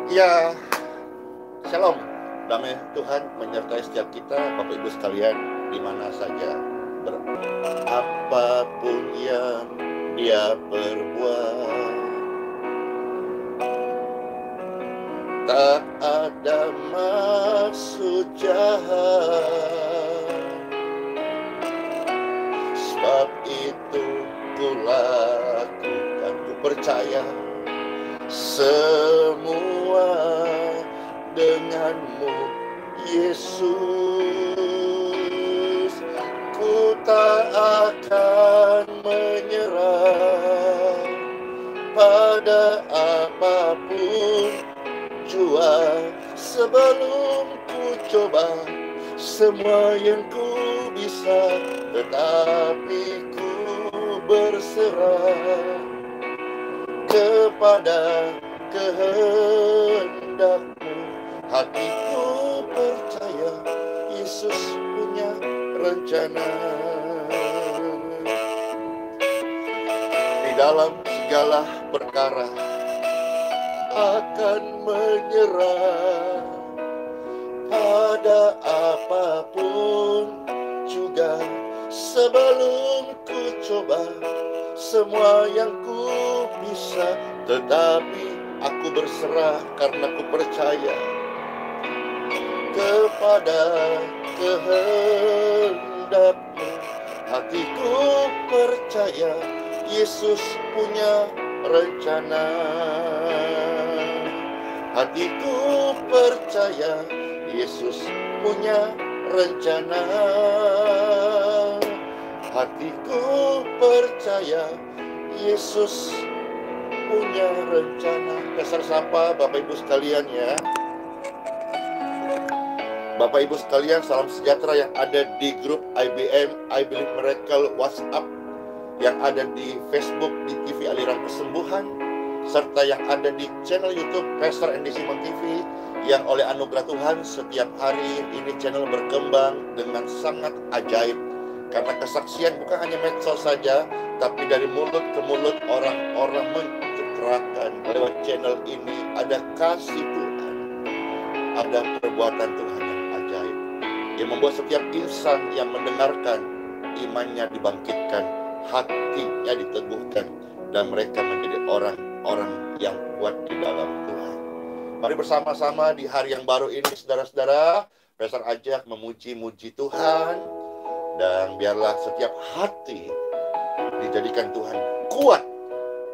Ya, shalom. Damai Tuhan menyertai setiap kita, Bapak Ibu sekalian, di mana saja. Apapun yang dia perbuat, tak ada maksud jahat. Sebab itu ku lakukan, ku percaya semua denganmu, Yesus. Ku tak akan menyerah pada apapun jua, sebelum ku coba semua yang ku bisa, tetapi ku berserah kepada kehendakmu. Hatiku percaya Yesus punya rencana. Di dalam segala perkara akan menyerah pada apapun juga, sebelum ku coba semua yang ku bisa, tetapi aku berserah karena ku percaya kepada kehendakmu. Hatiku percaya Yesus punya rencana. Hatiku percaya Yesus punya rencana. Hatiku percaya Yesus punya rencana. Kasar sapa Bapak Ibu sekalian ya. Bapak Ibu sekalian, salam sejahtera yang ada di grup IBM, I Believe Miracle WhatsApp, yang ada di Facebook, di TV Aliran Kesembuhan, serta yang ada di channel YouTube Pastor Andy Simon TV, yang oleh anugerah Tuhan setiap hari ini channel berkembang dengan sangat ajaib. Karena kesaksian bukan hanya medsos saja, tapi dari mulut ke mulut orang-orang menceritakan lewat channel ini ada kasih Tuhan, ada perbuatan Tuhan yang ajaib, yang membuat setiap insan yang mendengarkan imannya dibangkitkan, hatinya diteguhkan, dan mereka menjadi orang-orang yang kuat di dalam Tuhan. Mari bersama-sama di hari yang baru ini, saudara-saudara, Pastor ajak memuji-muji Tuhan. Dan biarlah setiap hati dijadikan Tuhan kuat,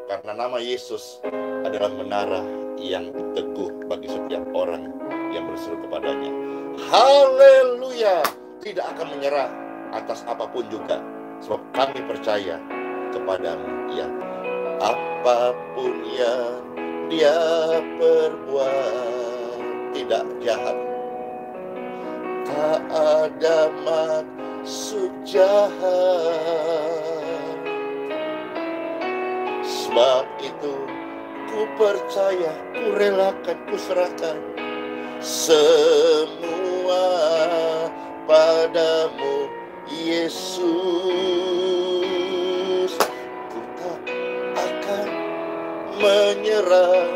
karena nama Yesus adalah menara yang teguh bagi setiap orang yang berseru kepadanya. Haleluya! Tidak akan menyerah atas apapun juga, sebab kami percaya kepadamu, ya. Apapun yang dia perbuat tidak jahat, tak ada maksud jahat. Sebab itu ku percaya, ku relakan, ku serahkan semua padamu, Yesus. Ku tak akan menyerah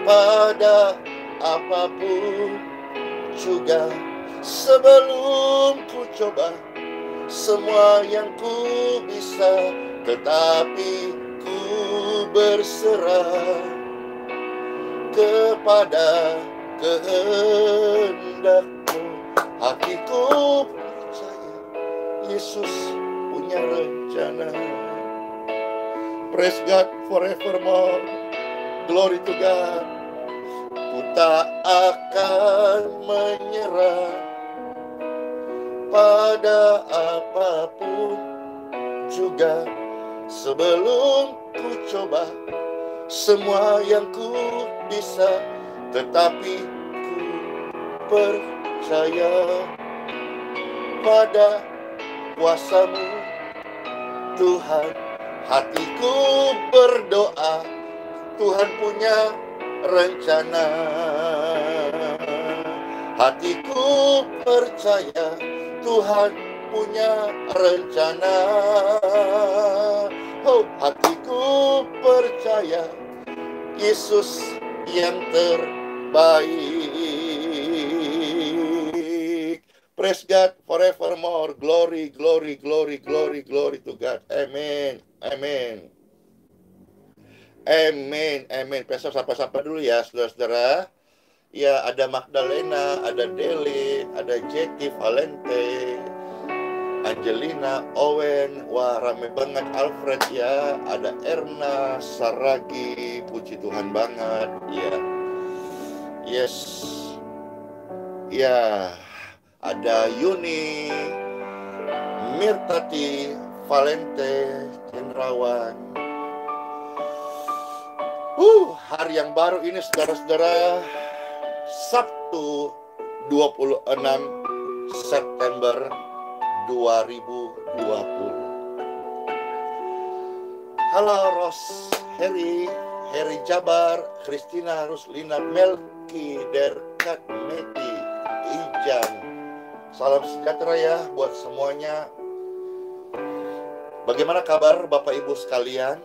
pada apapun juga, sebelum ku coba semua yang ku bisa, tetapi ku berserah kepada kehendakmu. Hatiku percaya Yesus punya rencana. Praise God forevermore. Glory to God. Ku tak akan menyerah pada apapun juga, sebelum ku coba semua yang ku bisa, tetapi ku percaya pada kuasa-Mu, Tuhan. Hatiku berdoa, Tuhan punya rencana. Hatiku percaya Tuhan punya rencana. Oh, hatiku percaya Yesus yang terbaik. Praise God forevermore. Glory, glory, glory, glory, glory to God. Amen, amen. Amin, amin. Pastor sapa-sapa dulu ya, saudara-saudara. Ya, ada Magdalena, ada Deli, ada Jackie, Valente, Angelina, Owen. Wah, rame banget. Alfred ya. Ada Erna, Saragi. Puji Tuhan banget. Ya, yes. Ya, ada Yuni, Mirtati, Valente, Cendrawan. Hari yang baru ini saudara-saudara, Sabtu 26 September 2020. Halo Ros, Heri Jabar, Christina, Ruslina, Melki, Derkat, Meti, Ijan. Salam sejahtera ya buat semuanya. Bagaimana kabar Bapak Ibu sekalian?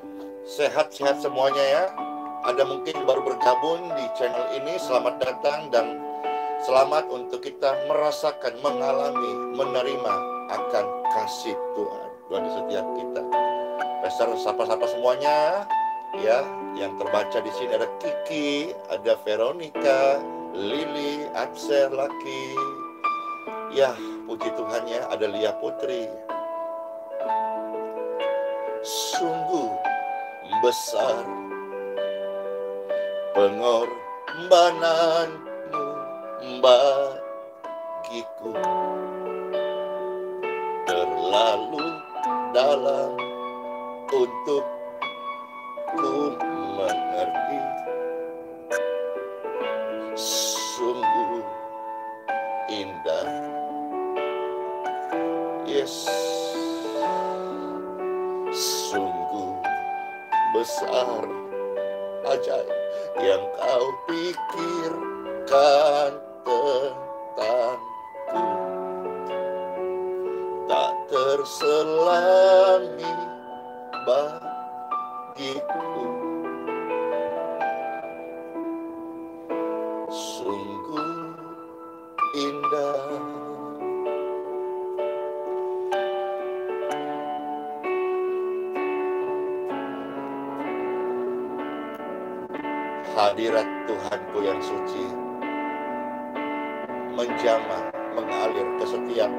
Sehat-sehat semuanya ya. Ada mungkin baru bergabung di channel ini, selamat datang dan selamat untuk kita merasakan, mengalami, menerima akan kasih Tuhan. Tuhan di setiap kita. Pastor sapa-sapa semuanya ya. Yang terbaca di sini ada Kiki, ada Veronica, Lili, Abser, Laki. Ya, puji Tuhan ya, ada Lia Putri. Sungguh besar pengorbananmu bagiku, terlalu dalam untuk ku mengerti. Sungguh indah, yes. Sungguh besar, ajaib yang kau pikirkan tentangku, tak terselangi bagiku. Sungguh indah. Hadirat Tuhanku yang suci menjamah, mengalir ke setiap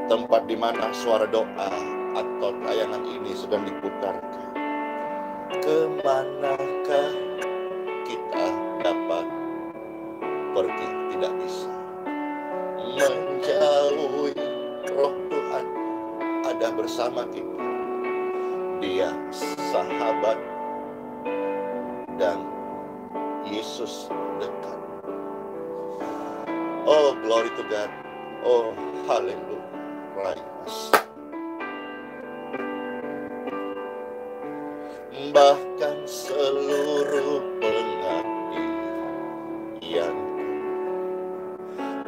tempat di mana suara doa atau tayangan ini sedang diputarkan. Kemanakah kita dapat pergi? Tidak bisa menjauhi Roh Tuhan ada bersama kita. Dia sahabat dan Yesus dekat. Oh, glory to God. Oh, haleluya. Bahkan seluruh pengabdianku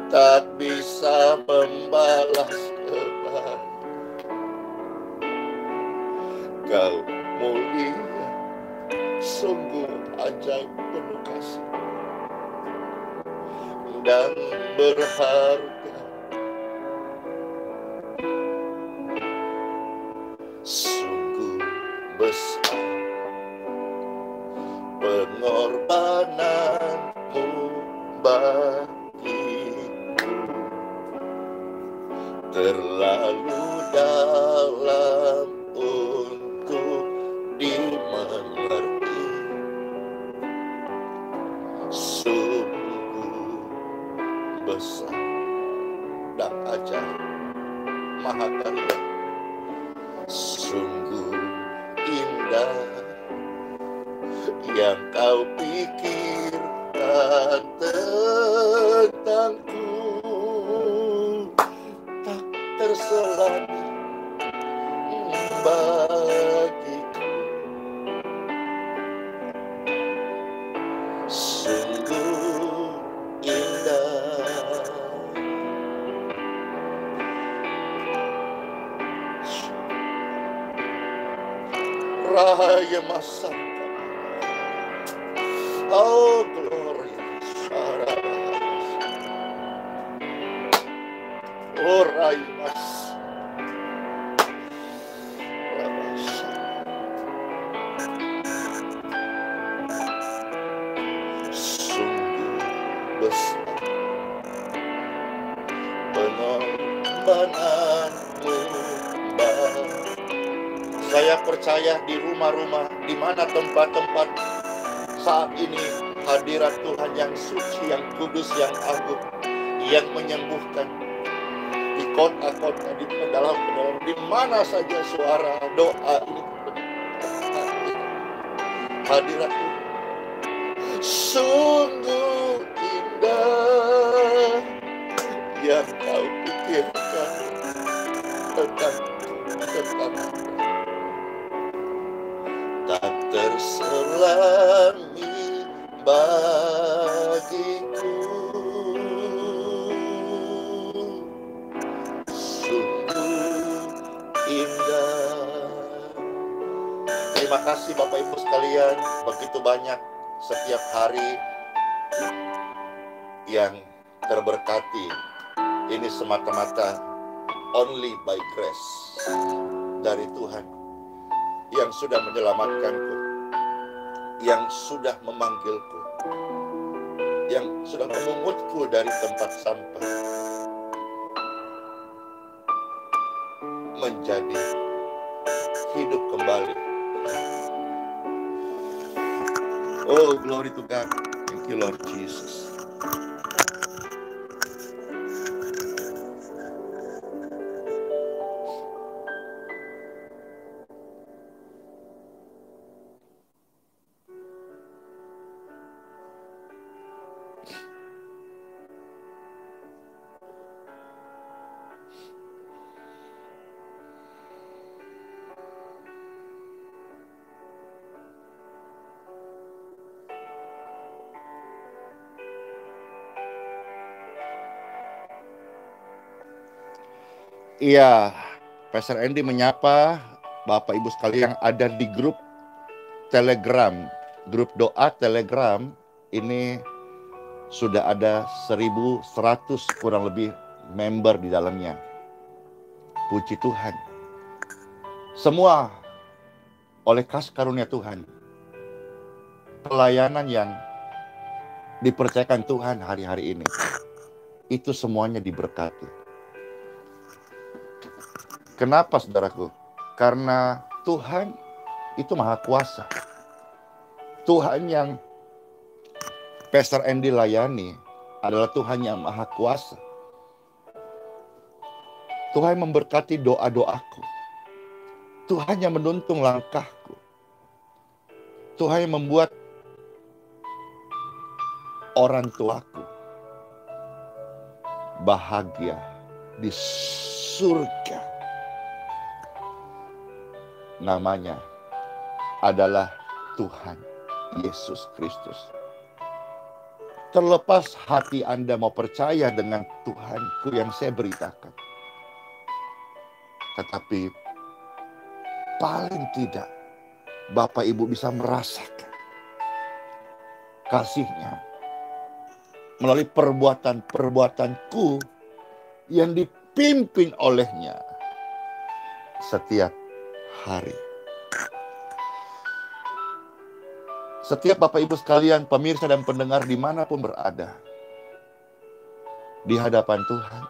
tak bisa membalas kebaikan. Kau mulia, sungguh ajaib, penuh kasih dan berharga. Sungguh besar pengorbananmu bagiku, terlalu dalam untuk dimengerti. Sungguh besar dan ajaib, maha karya. Sungguh indah yang kau pikirkan tentangku, tak terselangi bagiku. Sungguh indah. Raya masa Oh, glory. Oh, Raimas. Sungguh besar pengorbananmu, Bapa. Saya percaya di rumah-rumah, di mana tempat-tempat saat ini hadirat Tuhan yang suci, yang kudus, yang agung, yang menyembuhkan. Di kota-kota, di pedalaman, di mana saja suara doa ini, hadirat Tuhan sungguh indah yang kau pikirkan tentang tak terselami bagiku. Sungguh indah. Terima kasih Bapak Ibu sekalian, begitu banyak setiap hari yang terberkati. Ini semata-mata only by grace dari Tuhan yang sudah menyelamatkanku, yang sudah memanggilku, yang sudah memungutku dari tempat sampah menjadi hidup kembali. Oh, glory to God. Thank you, Lord Jesus. Iya, Pastor Andy menyapa Bapak Ibu sekalian yang ada di grup Telegram. Grup doa Telegram ini sudah ada 1.100 kurang lebih member di dalamnya. Puji Tuhan. Semua oleh kasih karunia Tuhan. Pelayanan yang dipercayakan Tuhan hari-hari ini. Itu semuanya diberkati. Kenapa saudaraku? Karena Tuhan itu maha kuasa. Tuhan yang Pastor Andy layani adalah Tuhan yang maha kuasa. Tuhan memberkati doa-doaku. Tuhan yang menuntun langkahku. Tuhan yang membuat orang tuaku bahagia di surga. Namanya adalah Tuhan Yesus Kristus. Terlepas hati Anda mau percaya dengan Tuhanku yang saya beritakan, tetapi paling tidak Bapak Ibu bisa merasakan kasih-Nya melalui perbuatan-perbuatanku yang dipimpin oleh-Nya setiap hari. Setiap Bapak Ibu sekalian, pemirsa dan pendengar dimanapun berada, di hadapan Tuhan,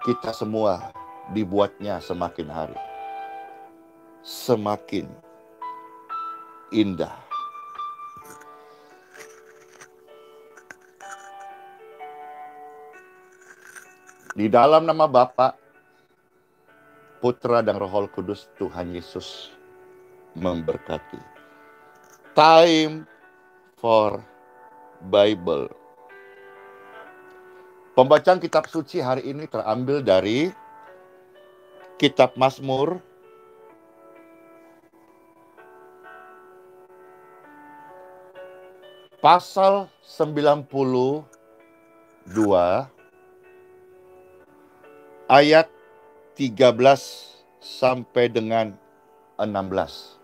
kita semua dibuatnya semakin hari, semakin indah. Di dalam nama Bapa, Putra dan Roh Kudus, Tuhan Yesus memberkati. Time for Bible. Pembacaan kitab suci hari ini terambil dari kitab Mazmur pasal 92 ayat 13 sampai dengan 16.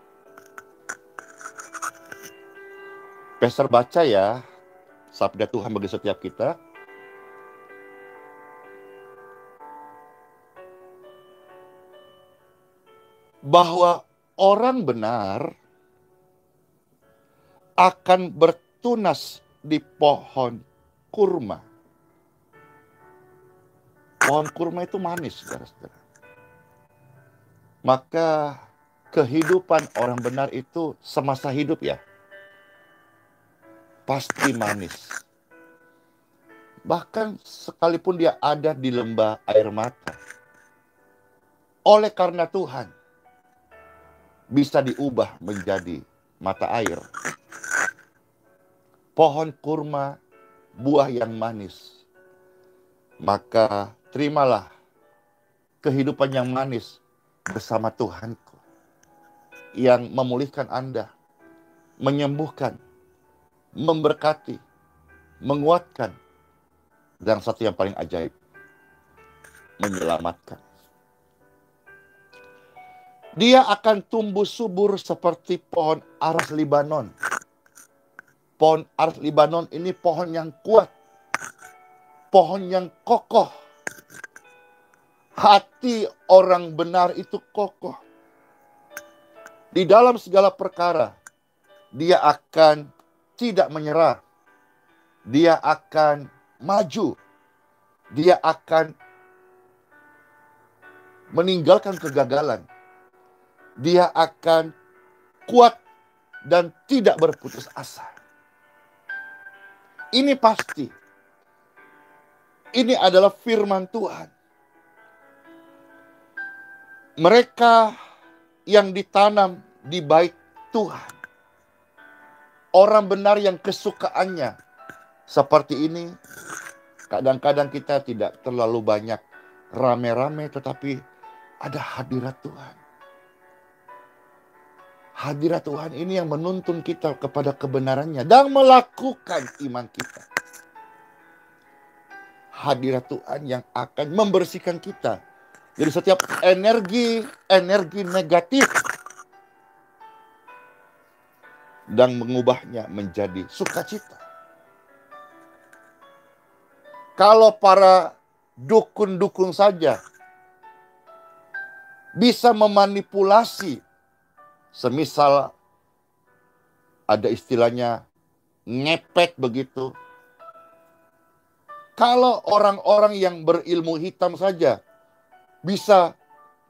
Pastor baca ya sabda Tuhan bagi setiap kita. Bahwa orang benar akan bertunas di pohon kurma. Pohon kurma itu manis, saudara-saudara. Maka kehidupan orang benar itu semasa hidup ya, pasti manis. Bahkan sekalipun dia ada di lembah air mata, oleh karena Tuhan, bisa diubah menjadi mata air. Pohon kurma, buah yang manis. Maka terimalah kehidupan yang manis bersama Tuhanku, yang memulihkan Anda, menyembuhkan, memberkati, menguatkan, dan satu yang paling ajaib, menyelamatkan. Dia akan tumbuh subur seperti pohon aras Libanon. Pohon aras Libanon ini pohon yang kuat, pohon yang kokoh. Hati orang benar itu kokoh. Di dalam segala perkara, dia akan tidak menyerah. Dia akan maju. Dia akan meninggalkan kegagalan. Dia akan kuat dan tidak berputus asa. Ini pasti. Ini adalah firman Tuhan. Mereka yang ditanam di bait Tuhan, orang benar yang kesukaannya seperti ini, kadang-kadang kita tidak terlalu banyak rame-rame, tetapi ada hadirat Tuhan. Hadirat Tuhan ini yang menuntun kita kepada kebenarannya dan melakukan iman kita. Hadirat Tuhan yang akan membersihkan kita dari setiap energi negatif dan mengubahnya menjadi sukacita. Kalau para dukun-dukun saja bisa memanipulasi, semisal ada istilahnya ngepet begitu. Kalau orang-orang yang berilmu hitam saja bisa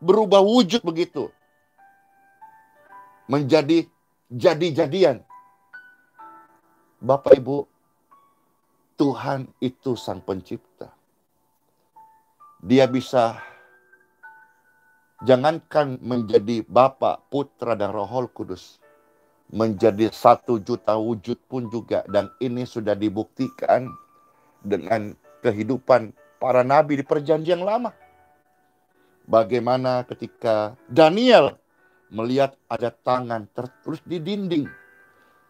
berubah wujud begitu, menjadi jadi-jadian. Bapak Ibu, Tuhan itu sang pencipta. Dia bisa, jangankan menjadi Bapa, Putra, dan Roh Kudus, menjadi 1 juta wujud pun juga. Dan ini sudah dibuktikan dengan kehidupan para nabi di perjanjian lama. Bagaimana ketika Daniel melihat ada tangan tertulis di dinding.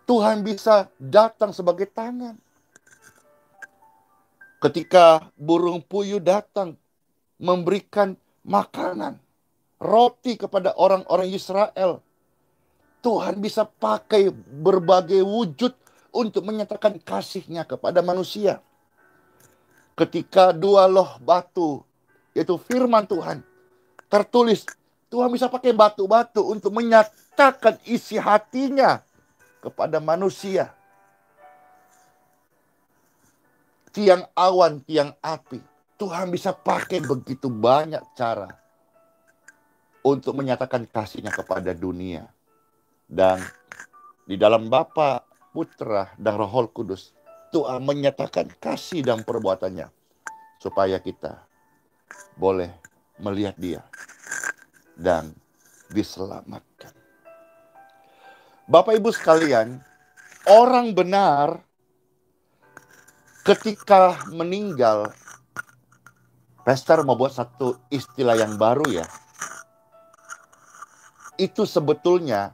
Tuhan bisa datang sebagai tangan. Ketika burung puyuh datang memberikan makanan, roti kepada orang-orang Israel, Tuhan bisa pakai berbagai wujud untuk menyatakan kasih-Nya kepada manusia. Ketika 2 loh batu, yaitu firman Tuhan, tertulis, Tuhan bisa pakai batu-batu untuk menyatakan isi hatinya kepada manusia. Tiang awan, tiang api, Tuhan bisa pakai begitu banyak cara untuk menyatakan kasih-Nya kepada dunia. Dan di dalam Bapa, Putra, dan Roh Kudus, Tuhan menyatakan kasih dan perbuatannya supaya kita boleh melihat Dia dan diselamatkan. Bapak Ibu sekalian, orang benar ketika meninggal, Pastor mau buat satu istilah yang baru ya. Itu sebetulnya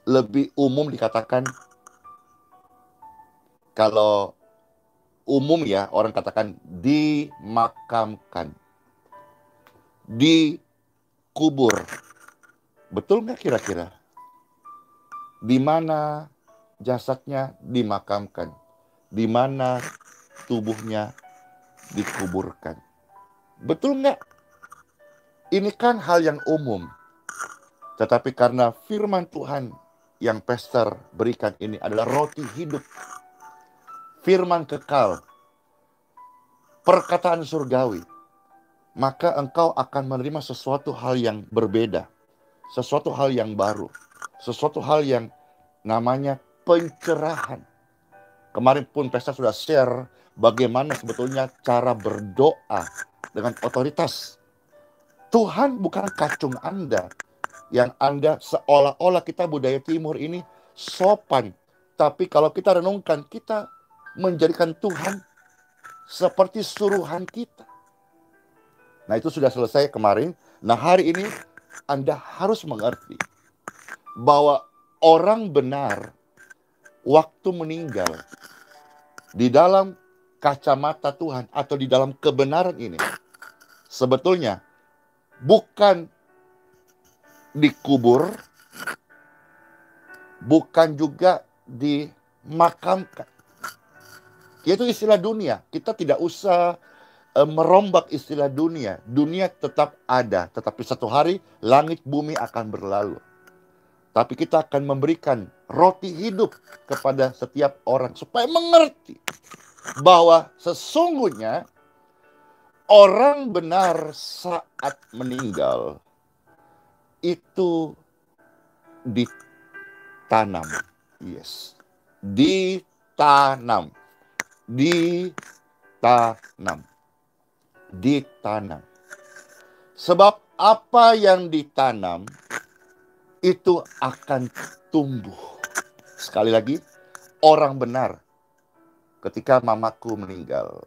lebih umum dikatakan, kalau umum ya orang katakan dimakamkan, dikubur. Betul nggak kira-kira? Di mana jasadnya dimakamkan, di mana tubuhnya dikuburkan. Betul nggak? Ini kan hal yang umum. Tetapi karena firman Tuhan yang pastor berikan ini adalah roti hidup, firman kekal, perkataan surgawi, maka engkau akan menerima sesuatu hal yang berbeda, sesuatu hal yang baru, sesuatu hal yang namanya pencerahan. Kemarin pun pastor sudah share bagaimana sebetulnya cara berdoa dengan otoritas. Tuhan bukan kacung Anda, yang Anda seolah-olah kita budaya timur ini sopan. Tapi kalau kita renungkan, kita menjadikan Tuhan seperti suruhan kita. Nah, itu sudah selesai kemarin. Nah, hari ini Anda harus mengerti bahwa orang benar waktu meninggal di dalam kacamata Tuhan atau di dalam kebenaran ini sebetulnya bukan dikubur, bukan juga dimakamkan. Itu istilah dunia. Kita tidak usah merombak istilah dunia. Dunia tetap ada, tetapi satu hari langit bumi akan berlalu. Tapi kita akan memberikan roti hidup kepada setiap orang supaya mengerti bahwa sesungguhnya orang benar saat meninggal itu ditanam. Yes. Ditanam. Ditanam. Sebab apa yang ditanam itu akan tumbuh. Sekali lagi, orang benar. Ketika mamaku meninggal,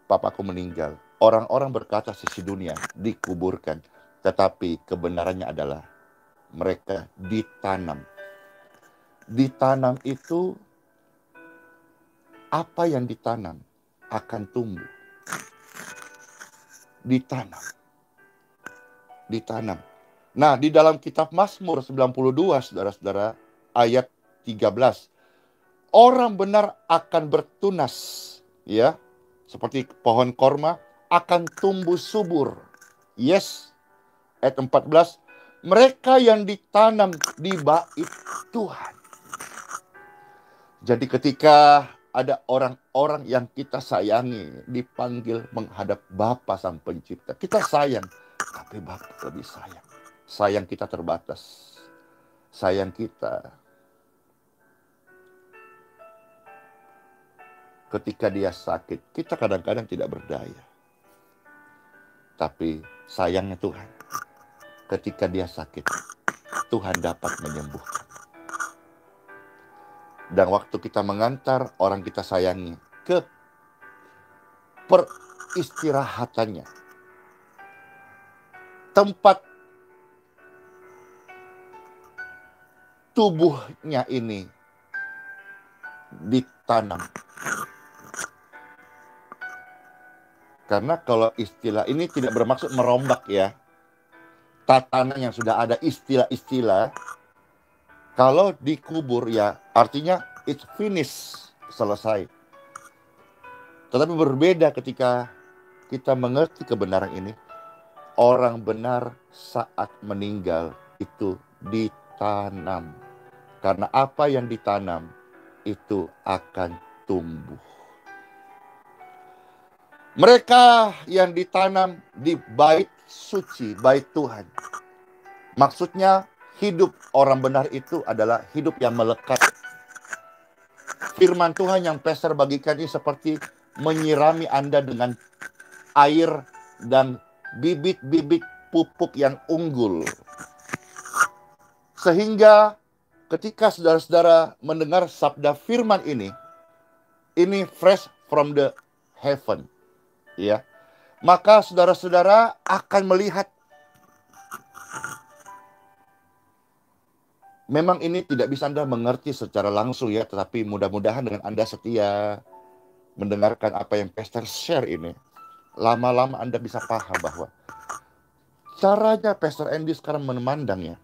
papaku meninggal, orang-orang berkata sisi dunia dikuburkan. Tetapi kebenarannya adalah mereka ditanam. Ditanam itu, apa yang ditanam akan tumbuh. Ditanam. Nah, di dalam kitab Mazmur 92, saudara-saudara, ayat 13. Orang benar akan bertunas, ya, seperti pohon korma, akan tumbuh subur. Yes, ayat 14. Mereka yang ditanam di bait Tuhan. Jadi ketika ada orang-orang yang kita sayangi, dipanggil menghadap Bapa Sang Pencipta. Kita sayang, tapi Bapa lebih sayang. Sayang kita terbatas. Sayang kita ketika dia sakit, kita kadang-kadang tidak berdaya. Tapi sayangnya Tuhan, ketika dia sakit, Tuhan dapat menyembuhkan. Dan waktu kita mengantar orang kita sayangi ke peristirahatannya, tempat tubuhnya ini ditanam. Karena kalau istilah ini tidak bermaksud merombak ya. Tatanan yang sudah ada istilah-istilah. Kalau dikubur ya artinya it's finished, selesai. Tetapi berbeda ketika kita mengerti kebenaran ini. Orang benar saat meninggal itu ditanam. Karena apa yang ditanam itu akan tumbuh. Mereka yang ditanam di bait suci, bait Tuhan. Maksudnya hidup orang benar itu adalah hidup yang melekat. Firman Tuhan yang pastor bagikan ini seperti menyirami Anda dengan air dan bibit-bibit pupuk yang unggul. Sehingga ketika saudara-saudara mendengar sabda firman ini fresh from the heaven. Ya, maka saudara-saudara akan melihat memang ini tidak bisa Anda mengerti secara langsung ya, tetapi mudah-mudahan dengan Anda setia mendengarkan apa yang pastor share ini, lama-lama Anda bisa paham bahwa caranya pastor Andy sekarang memandangnya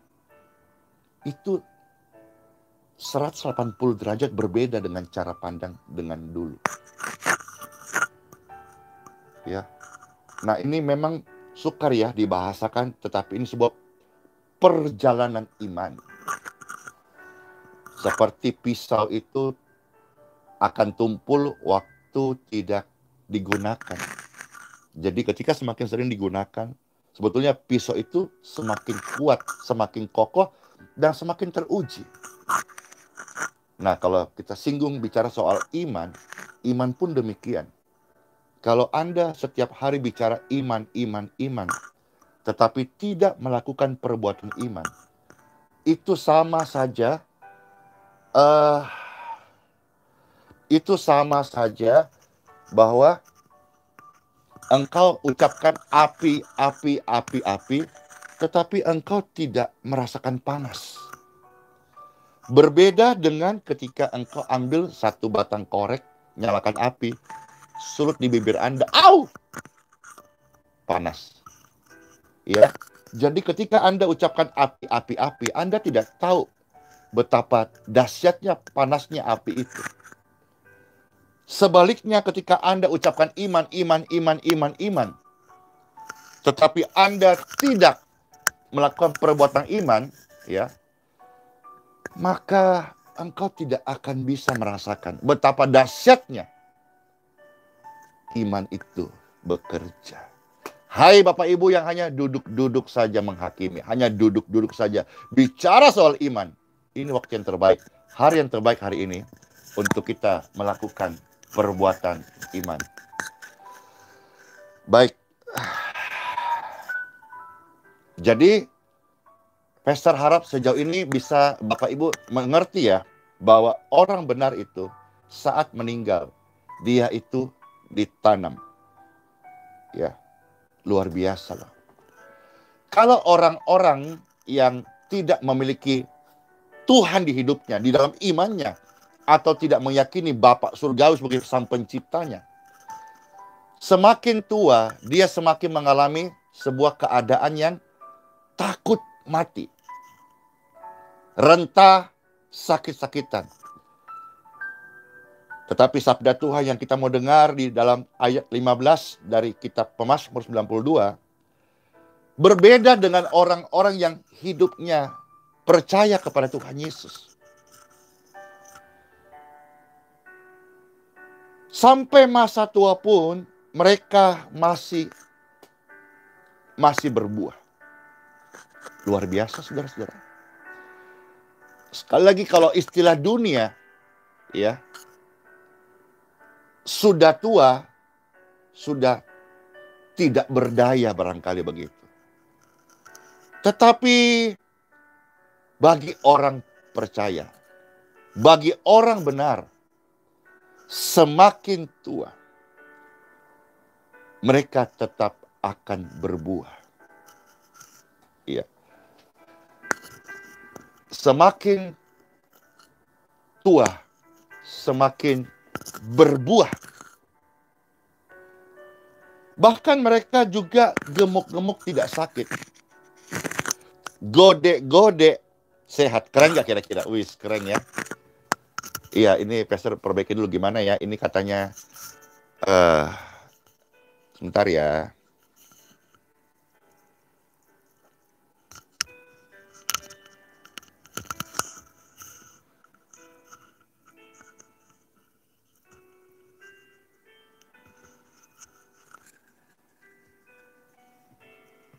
itu 180 derajat berbeda dengan cara pandang dengan dulu. Ya. Nah, ini memang sukar ya dibahasakan, tetapi ini sebuah perjalanan iman. Seperti pisau itu akan tumpul waktu tidak digunakan. Jadi ketika semakin sering digunakan, sebetulnya pisau itu semakin kuat, semakin kokoh, dan semakin teruji. Nah, kalau kita singgung bicara soal iman, iman pun demikian. Kalau Anda setiap hari bicara iman, tetapi tidak melakukan perbuatan iman, itu sama saja bahwa engkau ucapkan api, tetapi engkau tidak merasakan panas. Berbeda dengan ketika engkau ambil satu batang korek, nyalakan api, sulut di bibir Anda, au! Panas. Ya. Jadi ketika Anda ucapkan api, Anda tidak tahu betapa dahsyatnya panasnya api itu. Sebaliknya ketika Anda ucapkan iman, tetapi Anda tidak melakukan perbuatan iman, ya, maka engkau tidak akan bisa merasakan betapa dahsyatnya iman itu bekerja. Hai Bapak Ibu yang hanya duduk-duduk saja menghakimi, hanya duduk-duduk saja bicara soal iman. Ini waktu yang terbaik, hari yang terbaik hari ini untuk kita melakukan perbuatan iman. Baik. Jadi Pastor harap sejauh ini bisa Bapak Ibu mengerti ya, bahwa orang benar itu saat meninggal, dia itu ditanam. Ya, luar biasa loh. Kalau orang-orang yang tidak memiliki Tuhan di hidupnya, di dalam imannya, atau tidak meyakini Bapa Surgawi sebagai sang penciptanya, semakin tua, dia semakin mengalami sebuah keadaan yang takut mati. Rentah sakit-sakitan. Tetapi sabda Tuhan yang kita mau dengar di dalam ayat 15 dari kitab Pemazmur 92, berbeda dengan orang-orang yang hidupnya percaya kepada Tuhan Yesus. Sampai masa tua pun mereka masih berbuah. Luar biasa saudara-saudara. Sekali lagi kalau istilah dunia, ya, sudah tua, sudah tidak berdaya barangkali begitu. Tetapi bagi orang percaya, bagi orang benar, semakin tua, mereka tetap akan berbuah. Iya. Semakin tua, semakin berbuah. Bahkan mereka juga gemuk-gemuk tidak sakit. Gode-gode sehat. Keren gak kira-kira? Wis, keren ya. Iya, ini Pastor perbaiki dulu gimana ya. Ini katanya sebentar ya.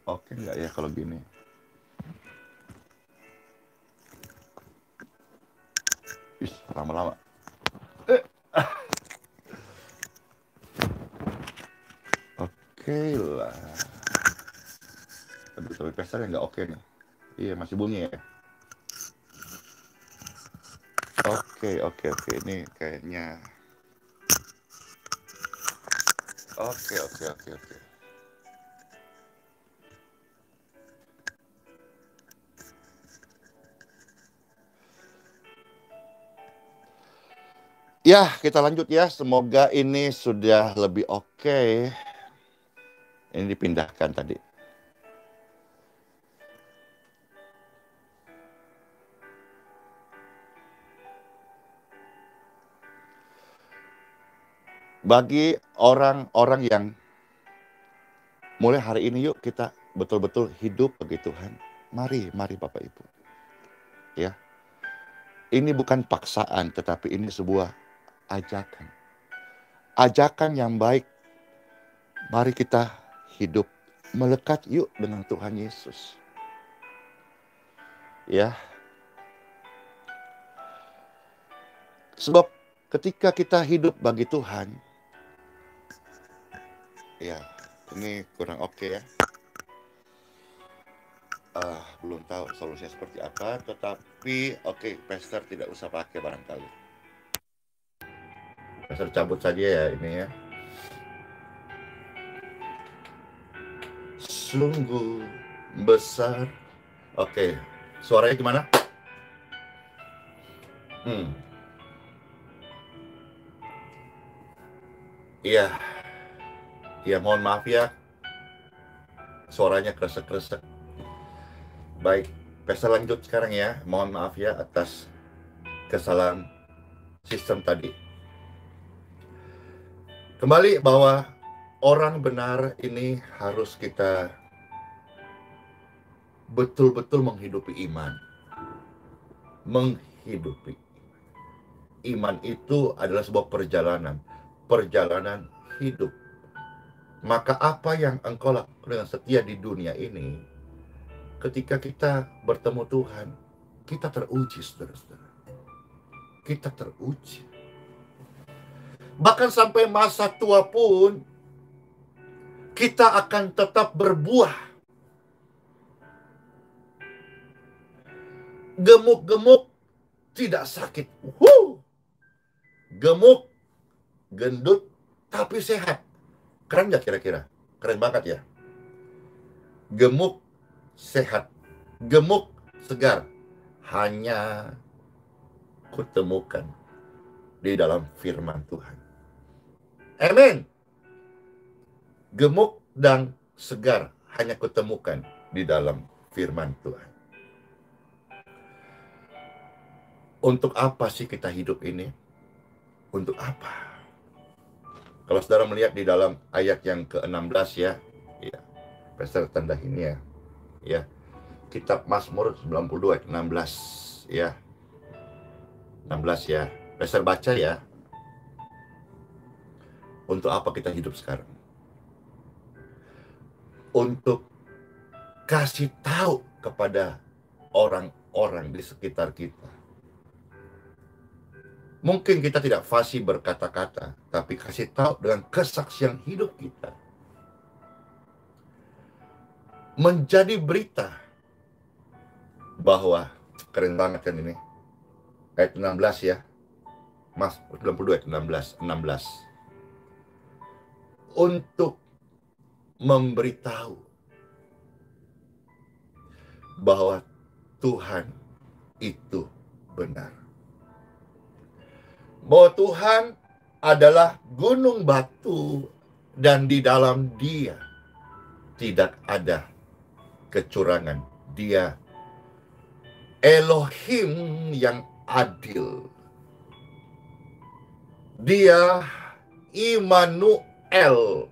Oke nggak ya kalau gini? Lama-lama. Oke lah. Aduh, tapi Pastor nggak oke nih. Iya, masih bunyi ya. Oke. Ini kayaknya. Oke. Ya, kita lanjut ya. Semoga ini sudah lebih oke. Ini dipindahkan tadi. Bagi orang-orang yang mulai hari ini, yuk kita betul-betul hidup bagi Tuhan. Mari Bapak Ibu. Ya. Ini bukan paksaan, tetapi ini sebuah ajakan. Ajakan yang baik. Mari kita hidup melekat yuk dengan Tuhan Yesus. Ya. Sebab ketika kita hidup bagi Tuhan, ya, ini kurang oke ya. Belum tahu solusinya seperti apa, tetapi oke, Pastor tidak usah pakai barangkali. Pastor cabut saja ya ini ya. Sungguh besar. Oke, suaranya gimana? Iya, mohon maaf ya, suaranya kresek-kresek. Baik, Pastor lanjut sekarang ya. Mohon maaf ya atas kesalahan sistem tadi. Kembali bahwa orang benar ini harus kita betul-betul menghidupi iman. Menghidupi. Iman itu adalah sebuah perjalanan hidup. Maka apa yang engkau lakukan dengan setia di dunia ini, ketika kita bertemu Tuhan, kita teruji, saudara-saudara. Kita teruji. Bahkan sampai masa tua pun, kita akan tetap berbuah. Gemuk-gemuk, tidak sakit. Gemuk, gendut, tapi sehat. Keren gak kira-kira? Keren banget ya. Gemuk, sehat. Gemuk, segar. Hanya kutemukan di dalam firman Tuhan. Amin. Gemuk dan segar hanya kutemukan di dalam firman Tuhan. Untuk apa sih kita hidup ini? Untuk apa? Kalau saudara melihat di dalam ayat yang ke-16 ya, Pastor tanda ini ya. Ya. Kitab Mazmur 92 ayat 16 ya. 16 ya. Pastor baca ya. Untuk apa kita hidup sekarang? Untuk kasih tahu kepada orang-orang di sekitar kita. Mungkin kita tidak fasih berkata-kata, tapi kasih tahu dengan kesaksian hidup kita. Menjadi berita bahwa, keren banget kan ini, ayat 16 ya, Mas 92 ayat 16. Untuk memberitahu bahwa Tuhan itu benar. Bahwa Tuhan adalah gunung batu dan di dalam Dia tidak ada kecurangan. Dia Elohim yang adil. Dia Immanuel,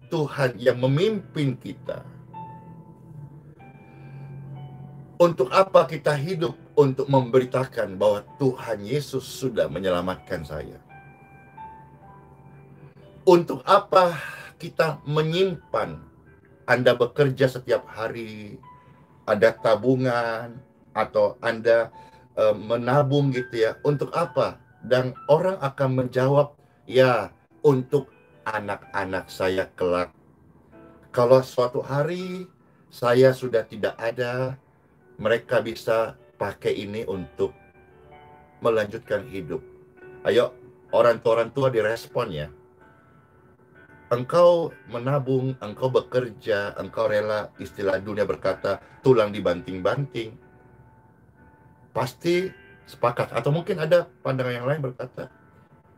Tuhan yang memimpin kita. Untuk apa kita hidup? Untuk memberitakan bahwa Tuhan Yesus sudah menyelamatkan saya. Untuk apa kita menyimpan? Anda bekerja setiap hari, ada tabungan, atau Anda menabung gitu ya. Untuk apa? Dan orang akan menjawab, ya, untuk anak-anak saya kelak. Kalau suatu hari saya sudah tidak ada, mereka bisa pakai ini untuk melanjutkan hidup. Ayo, orang tua direspon ya. Engkau menabung, engkau bekerja, engkau rela, istilah dunia berkata, tulang dibanting-banting. Pasti sepakat. Atau mungkin ada pandangan yang lain berkata,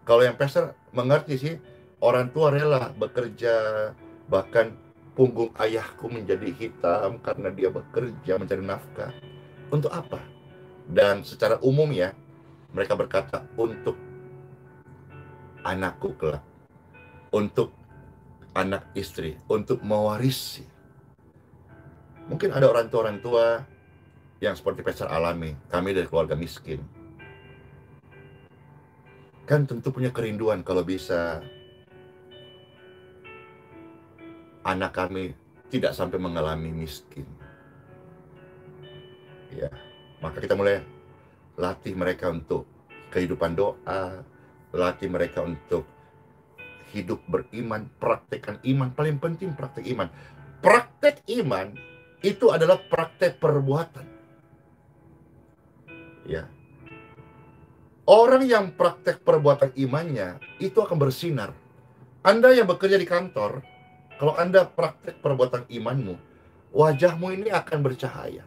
kalau yang Pastor mengerti sih, orang tua rela bekerja, bahkan punggung ayahku menjadi hitam karena dia bekerja mencari nafkah. Untuk apa? Dan secara umum ya, mereka berkata untuk anakku kelak. untuk anak istri, untuk mewarisi. Mungkin ada orang tua yang seperti pastor alami, kami dari keluarga miskin. Kan tentu punya kerinduan kalau bisa anak kami tidak sampai mengalami miskin. Ya, maka kita mulai latih mereka untuk kehidupan doa, latih mereka untuk hidup beriman, praktekkan iman. Paling penting praktek iman. Praktek iman itu adalah praktek perbuatan. Ya. Orang yang praktek perbuatan imannya itu akan bersinar. Anda yang bekerja di kantor, kalau Anda praktek perbuatan imanmu, wajahmu ini akan bercahaya.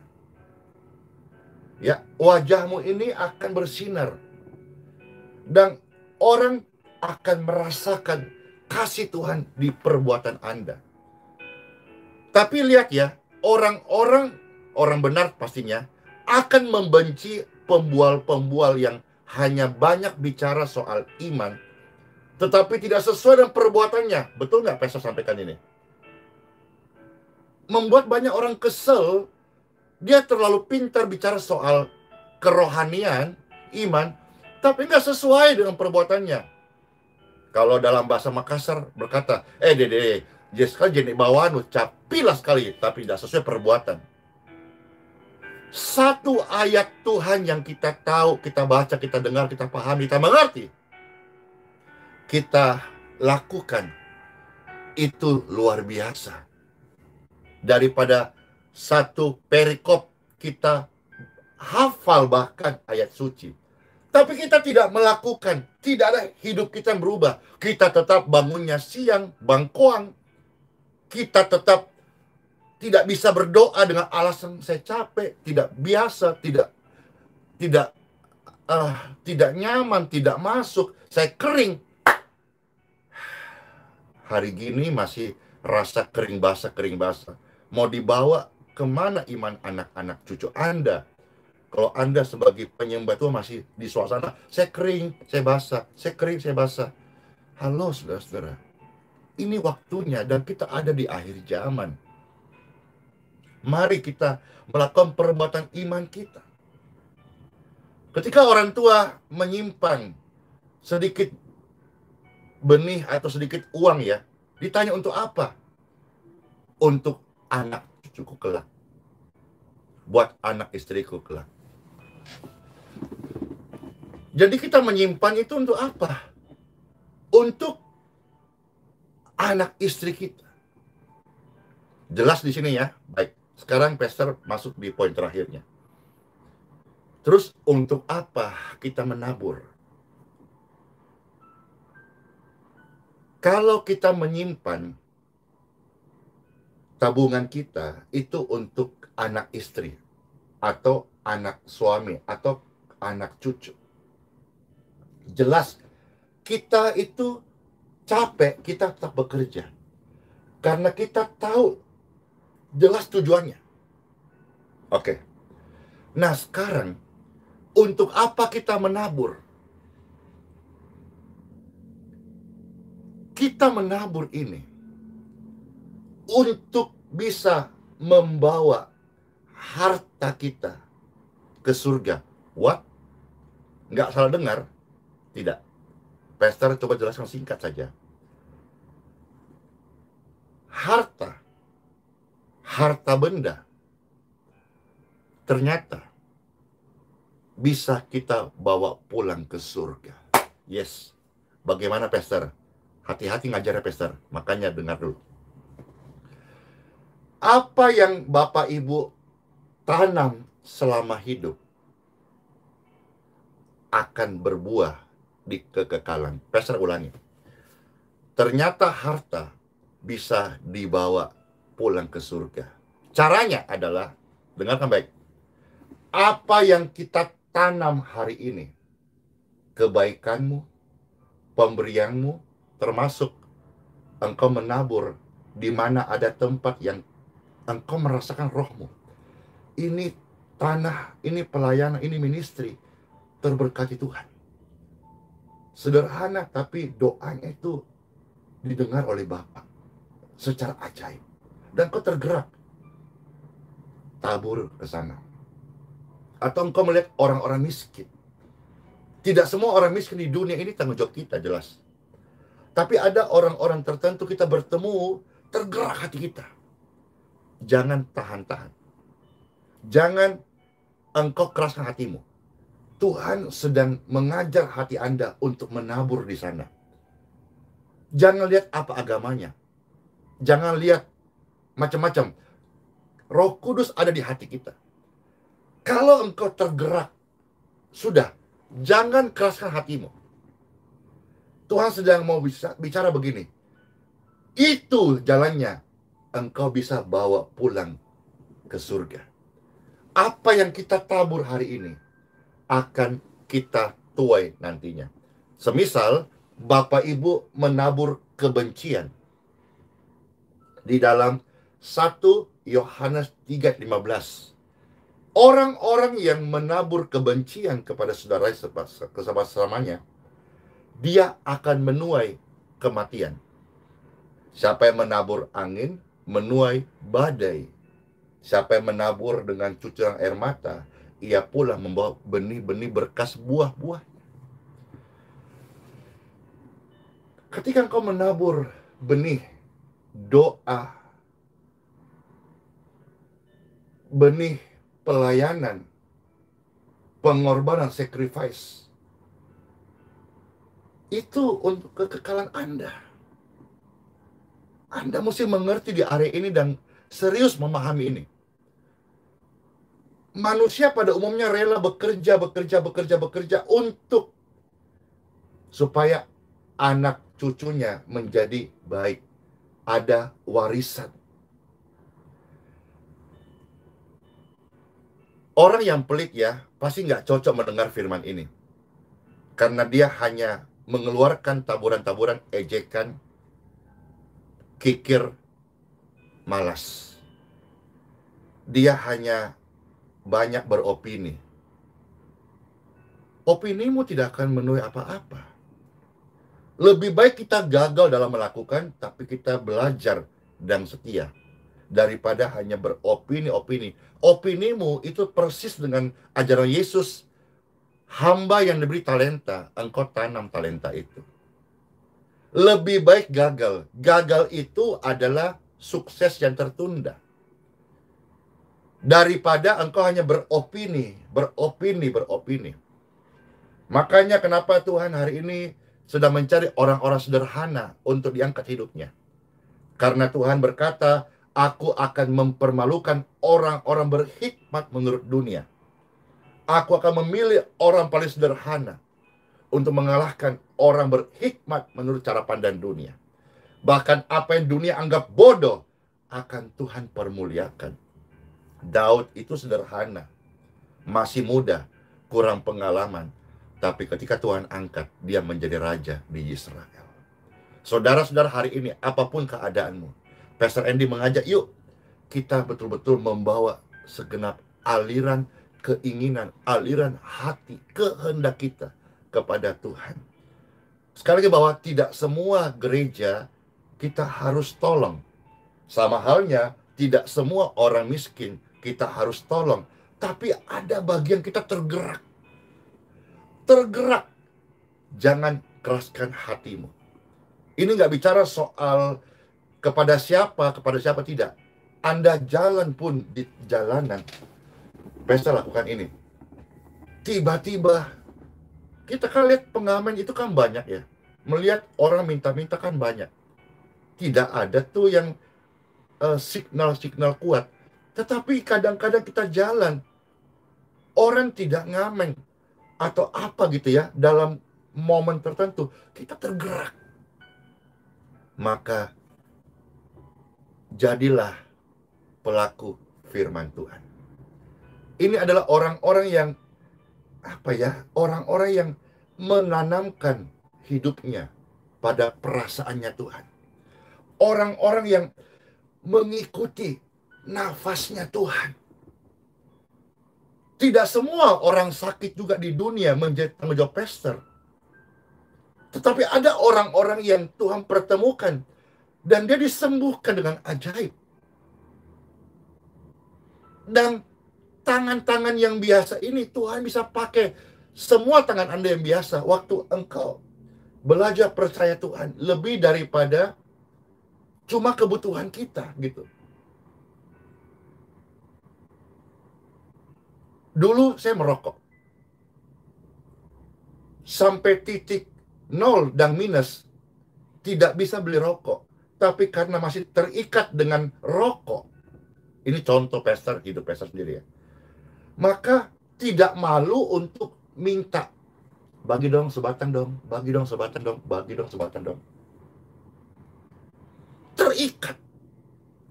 Ya, wajahmu ini akan bersinar. Dan orang akan merasakan kasih Tuhan di perbuatan Anda. Tapi lihat ya, orang benar pastinya akan membenci pembual-pembual yang hanya banyak bicara soal iman, tetapi tidak sesuai dengan perbuatannya. Betul nggak Pastor sampaikan ini? Membuat banyak orang kesel. Dia terlalu pintar bicara soal kerohanian, iman, tapi nggak sesuai dengan perbuatannya. Kalau dalam bahasa Makassar berkata, dede, Jessica jenik bawaan capilah sekali, tapi tidak sesuai perbuatan. Satu ayat Tuhan yang kita tahu, kita baca, kita dengar, kita pahami, kita mengerti, kita lakukan, itu luar biasa. Daripada satu perikop kita hafal bahkan ayat suci, tapi kita tidak melakukan, tidak ada hidup kita yang berubah. Kita tetap bangunnya siang, bangkoang. Kita tetap tidak bisa berdoa dengan alasan saya capek, tidak biasa, tidak nyaman, tidak masuk, saya kering. Hari gini masih rasa kering basah. Mau dibawa kemana iman anak-anak cucu Anda? Kalau Anda sebagai penyembah Tuhan masih di suasana, saya kering, saya basah, saya kering, saya basah. Halo saudara-saudara, ini waktunya dan kita ada di akhir zaman. Mari kita melakukan perbuatan iman kita. Ketika orang tua menyimpan sedikit benih atau sedikit uang ya, ditanya untuk apa? Untuk anak cucuku kelak. Buat anak istriku kelak. Jadi kita menyimpan itu untuk apa? Untuk anak istri kita. Jelas di sini ya. Baik. Sekarang Pastor masuk di poin terakhirnya. Terus untuk apa kita menabur? Kalau kita menyimpan tabungan kita itu untuk anak istri atau anak suami atau anak cucu. Jelas kita itu capek, kita tetap bekerja. Karena kita tahu jelas tujuannya. Oke. Nah sekarang, untuk apa kita menabur? Kita menabur ini untuk bisa membawa harta kita ke surga. What? Nggak salah dengar? Tidak. Pastor coba jelaskan singkat saja. Harta benda ternyata bisa kita bawa pulang ke surga. Yes. Bagaimana Pastor? Hati-hati ngajarnya Pastor. Makanya dengar dulu. Apa yang Bapak Ibu tanam selama hidup akan berbuah di kekekalan. Pastor ulangi. Ternyata harta bisa dibawa pulang ke surga. Caranya adalah, dengarkan baik. Apa yang kita tanam hari ini, kebaikanmu, pemberianmu, termasuk engkau menabur di mana ada tempat yang engkau merasakan rohmu. Ini tanah, ini pelayanan, ini ministry terberkati Tuhan. Sederhana tapi doanya itu didengar oleh Bapa secara ajaib. Dan kau tergerak, tabur ke sana. Atau engkau melihat orang-orang miskin. Tidak semua orang miskin di dunia ini tanggung jawab kita, jelas. Tapi ada orang-orang tertentu kita bertemu, tergerak hati kita. Jangan tahan-tahan. Jangan engkau keraskan hatimu. Tuhan sedang mengajar hati Anda untuk menabur di sana. Jangan lihat apa agamanya. Jangan lihat macam-macam. Roh Kudus ada di hati kita. Kalau engkau tergerak, sudah, jangan keraskan hatimu. Tuhan sedang mau bicara begini. Itu jalannya. Engkau bisa bawa pulang ke surga. Apa yang kita tabur hari ini akan kita tuai nantinya. Semisal Bapak Ibu menabur kebencian di dalam 1 Yohanes 3:15. Orang-orang yang menabur kebencian kepada saudara sesamanya, dia akan menuai kematian. Siapa yang menabur angin, menuai badai. Siapa yang menabur dengan cucuran air mata, ia pula membawa benih-benih berkas buah-buah. Ketika engkau menabur benih doa, benih pelayanan, pengorbanan, sacrifice, itu untuk kekekalan Anda. Anda mesti mengerti di area ini dan serius memahami ini. Manusia pada umumnya rela bekerja untuk supaya anak cucunya menjadi baik. Ada warisan. Orang yang pelit ya, pasti nggak cocok mendengar firman ini. Karena dia hanya mengeluarkan taburan-taburan ejekan, kikir, malas. Dia hanya banyak beropini. Opinimu tidak akan menuai apa-apa. Lebih baik kita gagal dalam melakukan, tapi kita belajar dan setia. Daripada hanya beropini-opini. Opinimu itu persis dengan ajaran Yesus. Hamba yang diberi talenta, engkau tanam talenta itu. Lebih baik gagal. Gagal itu adalah sukses yang tertunda. Daripada engkau hanya beropini. Makanya kenapa Tuhan hari ini sedang mencari orang-orang sederhana untuk diangkat hidupnya. Karena Tuhan berkata, aku akan mempermalukan orang-orang berhikmat menurut dunia. Aku akan memilih orang paling sederhana untuk mengalahkan orang berhikmat menurut cara pandang dunia. Bahkan apa yang dunia anggap bodoh akan Tuhan permuliakan. Daud itu sederhana, masih muda, kurang pengalaman, tapi ketika Tuhan angkat, dia menjadi raja di Israel. Saudara-saudara hari ini, apapun keadaanmu, Pastor Andy mengajak, yuk kita betul-betul membawa segenap aliran keinginan, aliran hati, kehendak kita kepada Tuhan. Sekali lagi bahwa tidak semua gereja kita harus tolong. Sama halnya, tidak semua orang miskin kita harus tolong. Tapi ada bagian kita tergerak. Tergerak. Jangan keraskan hatimu. Ini nggak bicara soal kepada siapa tidak. Anda jalan pun di jalanan. Pastor lakukan ini. Tiba-tiba, kita kan lihat pengamen itu kan banyak ya. Melihat orang minta-minta kan banyak. Tidak ada tuh yang signal-signal kuat. Tetapi kadang-kadang kita jalan, orang tidak ngamen atau apa gitu ya, dalam momen tertentu kita tergerak. Maka jadilah pelaku firman Tuhan. Ini adalah orang-orang yang orang-orang yang menanamkan hidupnya pada perasaannya Tuhan. Orang-orang yang mengikuti nafasnya Tuhan. Tidak semua orang sakit juga di dunia menjadi tanggung jawab pastor. Tetapi ada orang-orang yang Tuhan pertemukan dan dia disembuhkan dengan ajaib. Dan tangan-tangan yang biasa ini Tuhan bisa pakai semua tangan Anda yang biasa waktu engkau belajar percaya Tuhan lebih daripada cuma kebutuhan kita gitu. Dulu saya merokok. Sampai titik 0 dan minus tidak bisa beli rokok. Tapi karena masih terikat dengan rokok. Ini contoh pastor, hidup pastor sendiri ya. Maka tidak malu untuk minta. Bagi dong sebatang dong, bagi dong sebatang dong, bagi dong sebatang dong. Terikat.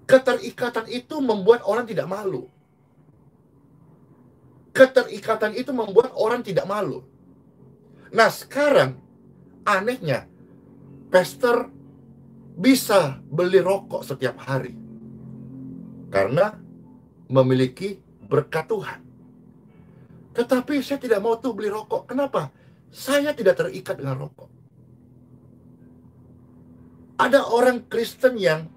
Keterikatan itu membuat orang tidak malu. Keterikatan itu membuat orang tidak malu. Nah sekarang anehnya pastor bisa beli rokok setiap hari karena memiliki berkat Tuhan. Tetapi saya tidak mau tuh beli rokok. Kenapa? Saya tidak terikat dengan rokok. Ada orang Kristen yang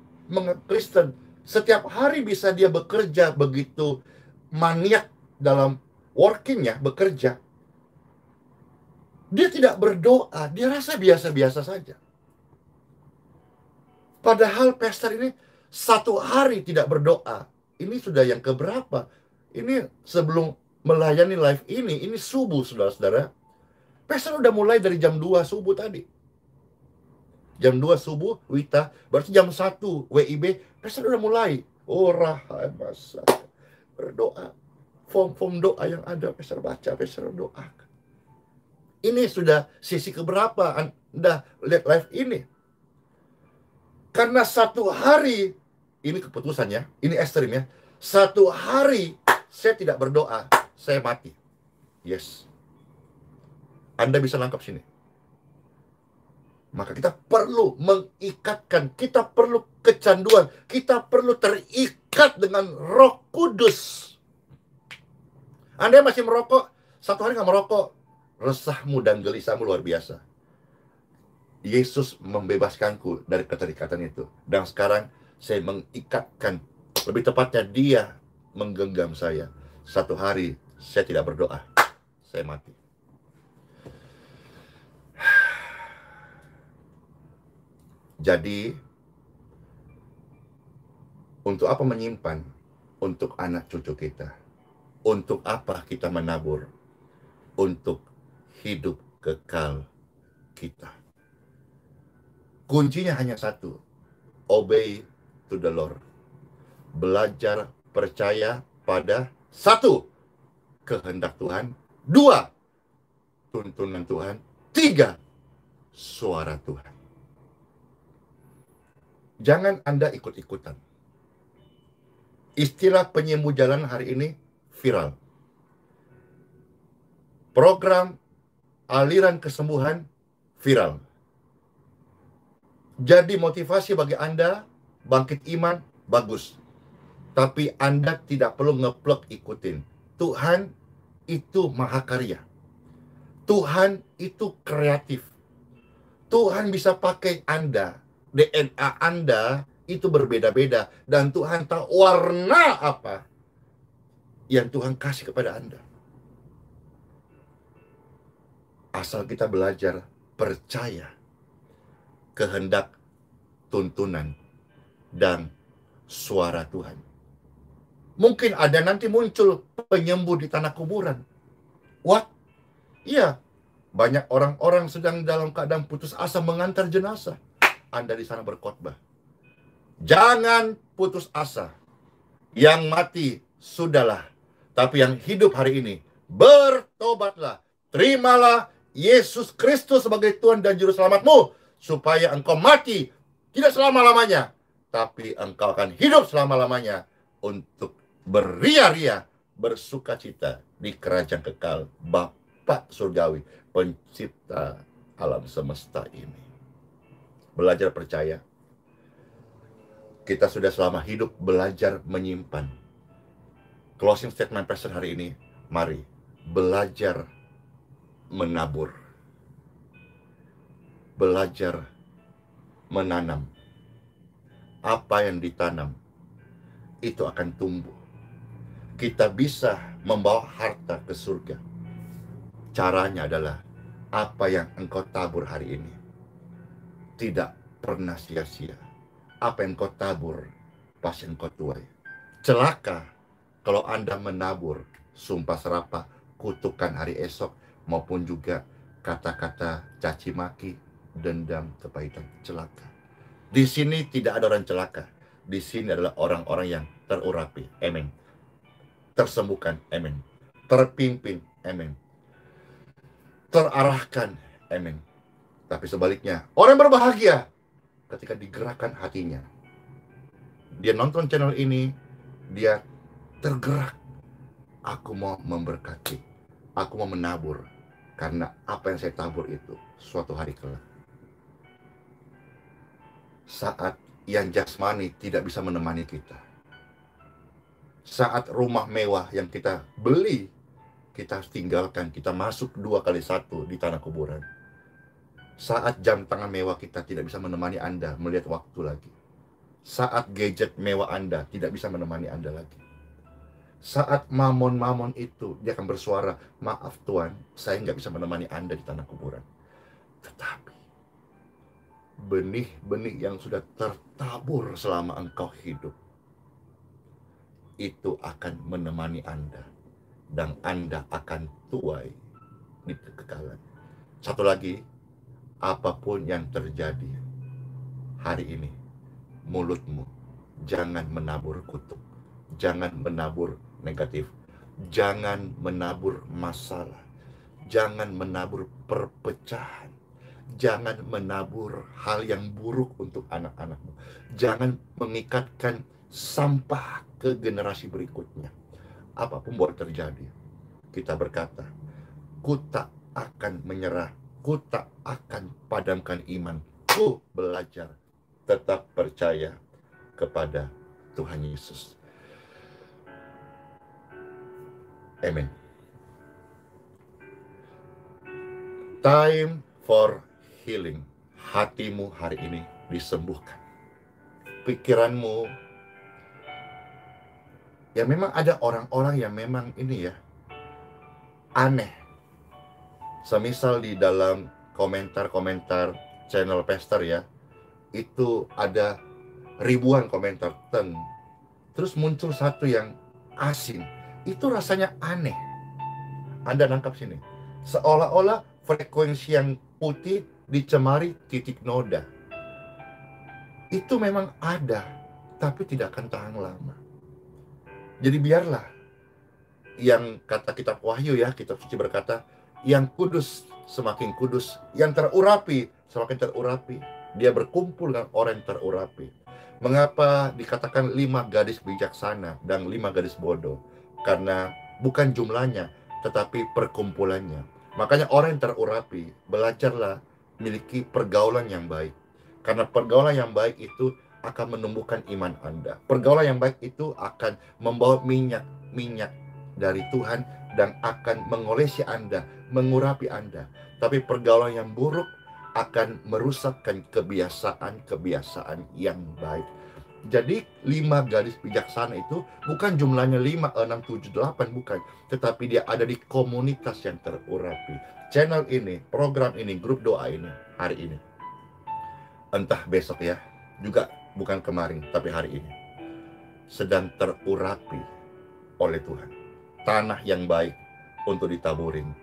Kristen setiap hari bisa dia bekerja begitu maniak dalam workingnya, bekerja. Dia tidak berdoa, dia rasa biasa-biasa saja. Padahal pastor ini satu hari tidak berdoa. Ini sudah yang keberapa? Ini sebelum melayani live ini subuh saudara-saudara. Pastor udah mulai dari jam 2 subuh tadi. Jam 2 subuh, Wita. Berarti jam 1 WIB, pastor udah mulai. Oh rahai masa. Berdoa. Form-form doa yang ada, pastor baca, pastor doa. Ini sudah sisi keberapa Anda lihat live ini. Karena satu hari, ini keputusan ya, ini ekstrim ya. Satu hari saya tidak berdoa, saya mati. Yes. Anda bisa nangkap sini. Maka kita perlu mengikatkan, kita perlu kecanduan, kita perlu terikat dengan Roh Kudus. Anda masih merokok, satu hari nggak merokok, resahmu dan gelisahmu luar biasa. Yesus membebaskanku dari keterikatan itu. Dan sekarang saya mengikatkan, lebih tepatnya dia menggenggam saya. Satu hari saya tidak berdoa, saya mati. Jadi, untuk apa menyimpan? Untuk anak cucu kita. Untuk apa kita menabur? Untuk hidup kekal kita. Kuncinya hanya satu. Obey to the Lord. Belajar percaya pada satu, kehendak Tuhan. Dua, tuntunan Tuhan. Tiga, suara Tuhan. Jangan Anda ikut-ikutan. Istilah penyembuh jalan hari ini viral. Program aliran kesembuhan viral. Jadi motivasi bagi Anda bangkit iman bagus. Tapi Anda tidak perlu ngeplek ikutin. Tuhan itu mahakarya. Tuhan itu kreatif. Tuhan bisa pakai Anda. DNA Anda itu berbeda-beda. Dan Tuhan tahu warna apa yang Tuhan kasih kepada Anda. Asal kita belajar percaya kehendak, tuntunan, dan suara Tuhan. Mungkin ada nanti muncul penyembuh di tanah kuburan. What? Iya, banyak orang-orang sedang dalam keadaan putus asa mengantar jenazah. Anda di sana berkhotbah. Jangan putus asa. Yang mati sudahlah. Tapi yang hidup hari ini, bertobatlah. Terimalah Yesus Kristus sebagai Tuhan dan Juru Selamatmu. Supaya engkau mati, tidak selama-lamanya. Tapi engkau akan hidup selama-lamanya. Untuk beria-ria, bersukacita di kerajaan kekal Bapa Surgawi, pencipta alam semesta ini. Belajar percaya. Kita sudah selama hidup belajar menyimpan. Closing statement pastor hari ini, mari belajar menabur. belajar menanam. Apa yang ditanam itu akan tumbuh. Kita bisa membawa harta ke surga. Caranya adalah apa yang engkau tabur hari ini tidak pernah sia-sia. Apa yang engkau tabur pasti engkau tuai. Celaka kalau Anda menabur sumpah serapah, kutukan hari esok, maupun juga kata-kata caci maki, dendam, kepahitan. Celaka. Di sini tidak ada orang celaka. Di sini adalah orang-orang yang terurapi. Amin. Tersembuhkan. Amin. Terpimpin. Amin. Terarahkan. Amin. Tapi sebaliknya, orang berbahagia ketika digerakkan hatinya. Dia nonton channel ini, dia tergerak. Aku mau memberkati. Aku mau menabur. Karena apa yang saya tabur itu suatu hari kelak. Saat yang jasmani tidak bisa menemani kita. Saat rumah mewah yang kita beli, kita harus tinggalkan. Kita masuk 2x1 di tanah kuburan. Saat jam tangan mewah kita tidak bisa menemani Anda melihat waktu lagi. Saat gadget mewah Anda tidak bisa menemani Anda lagi. Saat mamon-mamon itu, dia akan bersuara, maaf Tuhan, saya nggak bisa menemani Anda di tanah kuburan. Tetapi benih-benih yang sudah tertabur selama engkau hidup, itu akan menemani Anda. Dan Anda akan tuai di kekekalan. Satu lagi, apapun yang terjadi hari ini, mulutmu jangan menabur kutuk. Jangan menabur negatif. Jangan menabur masalah. Jangan menabur perpecahan. Jangan menabur hal yang buruk untuk anak-anakmu. Jangan mengikatkan sampah ke generasi berikutnya. Apapun boleh terjadi, kita berkata, ku tak akan menyerah. Ku tak akan padamkan iman. Ku belajar tetap percaya kepada Tuhan Yesus. Amin. Time for healing. Hatimu hari ini disembuhkan. Pikiranmu, ya memang ada orang-orang yang memang ini ya, aneh. Semisal di dalam komentar-komentar channel Pastor ya, itu ada ribuan komentar terus muncul satu yang asing. Itu rasanya aneh. Anda nangkap sini. Seolah-olah frekuensi yang putih dicemari titik noda. Itu memang ada, tapi tidak akan tahan lama. Jadi biarlah yang kata kitab Wahyu ya, kitab suci berkata, yang kudus semakin kudus, yang terurapi semakin terurapi. Dia berkumpul dengan orang yang terurapi. Mengapa dikatakan 5 gadis bijaksana dan 5 gadis bodoh? Karena bukan jumlahnya, tetapi perkumpulannya. Makanya orang yang terurapi, belajarlah miliki pergaulan yang baik. Karena pergaulan yang baik itu akan menumbuhkan iman Anda. Pergaulan yang baik itu akan membawa minyak dari Tuhan dan akan mengolesi Anda, mengurapi Anda. Tapi pergaulan yang buruk akan merusakkan kebiasaan-kebiasaan yang baik. Jadi 5 gadis bijaksana itu bukan jumlahnya 5, 6, 7, 8, bukan. Tetapi dia ada di komunitas yang terurapi. Channel ini, program ini, grup doa ini, hari ini. Entah besok ya, juga bukan kemarin, tapi hari ini. Sedang terurapi oleh Tuhan. Tanah yang baik untuk ditaburin.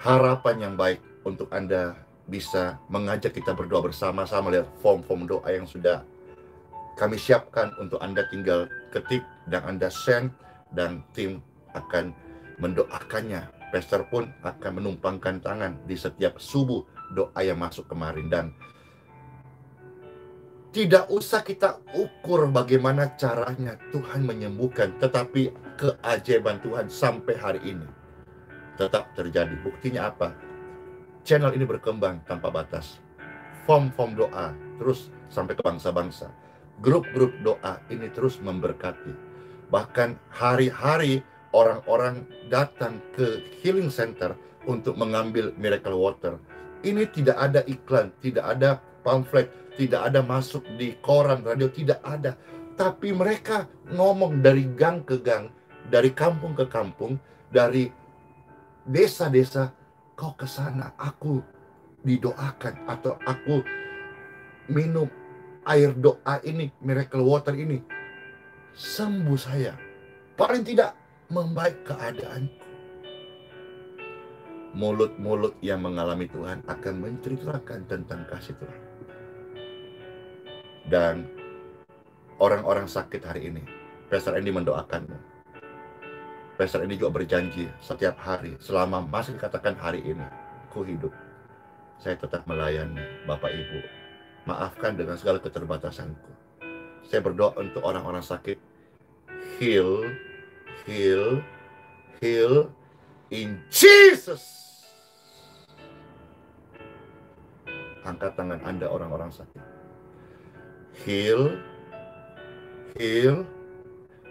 Harapan yang baik untuk Anda bisa mengajak kita berdoa bersama-sama. Lihat form-form doa yang sudah kami siapkan untuk Anda, tinggal ketik dan Anda send, dan tim akan mendoakannya. Pastor pun akan menumpangkan tangan di setiap subuh doa yang masuk kemarin. Dan tidak usah kita ukur bagaimana caranya Tuhan menyembuhkan, tetapi keajaiban Tuhan sampai hari ini tetap terjadi. Buktinya apa? Channel ini berkembang tanpa batas. Form-form doa terus sampai ke bangsa-bangsa. Grup-grup doa ini terus memberkati. Bahkan hari-hari orang-orang datang ke healing center untuk mengambil miracle water. Ini tidak ada iklan, tidak ada pamflet, tidak ada masuk di koran, radio, tidak ada. Tapi mereka ngomong dari gang ke gang, dari kampung ke kampung, dari desa-desa, kau ke sana, aku didoakan, atau aku minum air doa ini, miracle water ini, sembuh saya. Paling tidak membaik keadaanku. Mulut-mulut yang mengalami Tuhan akan menceritakan tentang kasih Tuhan. Dan orang-orang sakit hari ini, Pastor Andy mendoakanmu. Pastor Andy juga berjanji setiap hari, selama masih dikatakan hari ini, ku hidup, saya tetap melayani Bapak Ibu. Maafkan dengan segala keterbatasanku. Saya berdoa untuk orang-orang sakit. Heal, heal, heal in Jesus. Angkat tangan Anda orang-orang sakit. Heal, heal